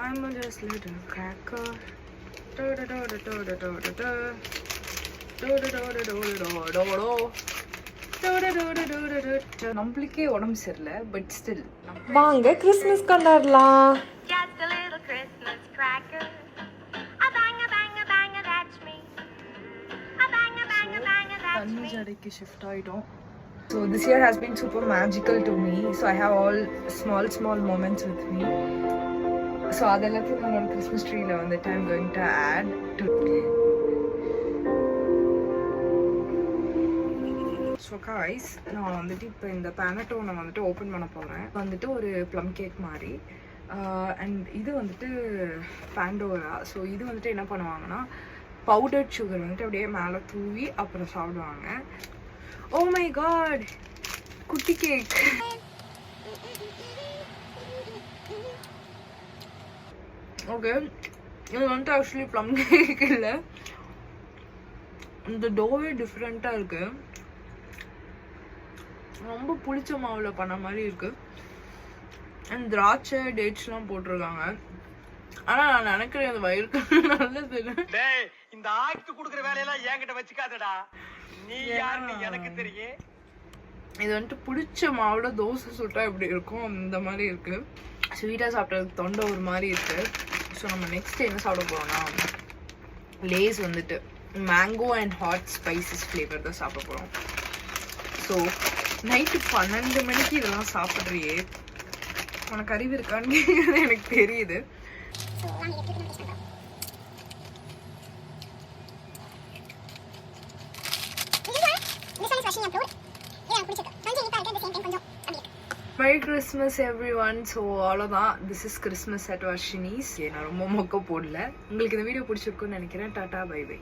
I'm a just little cracker. நம்மளுக்கே உடம்பு சரியில்லை பட் ஸ்டில் வாங்க கிறிஸ்மஸ் கொண்டாடலாம். தண்ணி ஜடைக்கு ஷிஃப்ட் ஆகிட்டோம். So this year has been super magical to me. So I have all small moments with me. So அதெல்லாத்தையும் நம்மளோட கிறிஸ்மஸ் ட்ரீல வந்துட்டு I'm going to add to. So guys, நான் வந்துட்டு இப்போ இந்த பேனட்டோனை வந்துட்டு ஓப்பன் பண்ண போகிறேன். வந்துட்டு ஒரு ப்ளம் கேக் மாதிரி அண்ட் இது வந்துட்டு பாண்டோரா. ஸோ இது வந்துட்டு என்ன பண்ணுவாங்கன்னா பவுடர்ட் சுகர் வந்துட்டு அப்படியே மேலே தூவி அப்புறம் சாப்பிடுவாங்க. ஓ மை காட், குட்டி கேக். ஓகே, இது வந்துட்டு ஆக்சுவலி ப்ளம் கேக் இல்லை, இந்த டோவே டிஃப்ரெண்ட்டாக இருக்குது. ரொம்ப புளிச்ச மாவில் பண்ண மாதிரி இருக்குது. அண்ட் திராட்சை டேட்ஸ்லாம் போட்டிருக்காங்க. ஆனால் நான் நினைக்கிறேன் அது வயிறுக்கு நல்லது. இந்த ஆக்ட் கொடுக்குற வேலையெல்லாம் என்கிட்ட வச்சுக்காதடா, நீ யாருன்னு எனக்கு தெரியும். இது வந்துட்டு பிடிச்ச மாவோட தோசை சுட்டா எப்படி இருக்கும் அந்த மாதிரி இருக்குது. ஸ்வீட்டாக சாப்பிட்றதுக்கு தொண்டை ஒரு மாதிரி இருக்குது. ஸோ நம்ம நெக்ஸ்ட் என்ன சாப்பிட போகிறோம்னா லேஸ் வந்துட்டு mango and hot spices flavour தான் சாப்பிட போகிறோம். ஸோ நைட்டு 12 மணிக்கு இதெல்லாம் சாப்பிட்றியே, உனக்கு அறிவு இருக்கான்னு எனக்கு தெரியுது. Merry Christmas everyone. ஸோ அவ்வளோதான், this is Christmas at Varshini's. நான் ரொம்ப மொக்க போடல. உங்களுக்கு இந்த வீடியோ பிடிச்சிருக்குன்னு நினைக்கிறேன். Tata, bye by.